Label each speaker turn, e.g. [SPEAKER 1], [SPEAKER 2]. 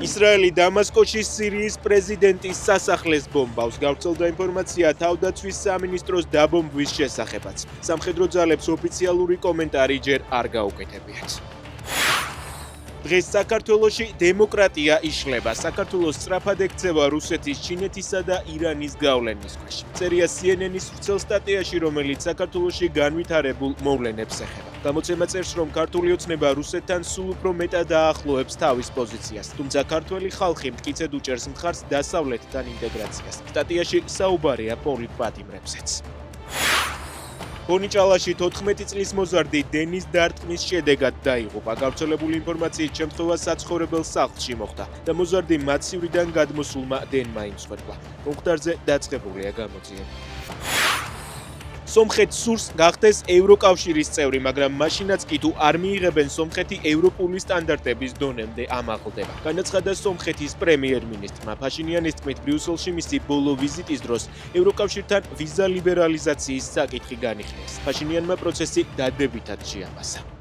[SPEAKER 1] ისრაელი დამასკოში სირიის პრეზიდენტის სასახლეს ბომბავს. გავრცელდა ინფორმაცია თავდაცვის სამინისტროს დაბომბვის შესახებაც. სამხედრო ძალებს ოფიციალური კომენტარი ჯერ არ გაუკეთებიათ. დღეს საქართველოში დემოკრატია იშლება. საქართველოს სწრაფად ექცევა რუსეთის, ჩინეთისა და ირანის გავლენის ქვეშ. წერია CNN-ის ვრცელ სტატიაში, რომელიც საქართველოში განვითარებულ მოვლენებს ეხება. გამოცემა წერს, რომ ქართული ოცნება რუსეთთან სულ უფრო მეტად დაახლოებს თავის პოზიციას, თუმცა ქართველი ხალხი მტკიცედ უჭერს მხარს დასავლეთთან ინტეგრაციას. სტატიაში საუბარია პოლიტპატიმრებზეც. ბონიჭალაში 14 წლის მოზარდი დენის დარტყმის შედეგად დაიღუპა. გავრცელებული ინფორმაციით შემთხვევა საცხოვრებელ სახლში მოხდა და მოზარდი მაცივრიდან გადმოსულმა დენმა იმსხვერპლა. მომხდარზე დაწყებულია გამოძიება. სომხეთს სურს გახდეს ევროკავშირის წევრი, მაგრამ მაშინაც კი თუ არ მიიღებენ სომხეთი ევროპული სტანდარტების დონემდე ამაღლდება. განაცხადა სომხეთის პრემიერ-მინისტრმა. ფაშინიანის თქმით, ბრიუსელში მისი ბოლო ვიზიტის დროს ევროკავშირთან ვიზა ლიბერალიზაციის საკითხი განიხილეს. ფაშინიანმა პროცესი დადებითად შეაფასა.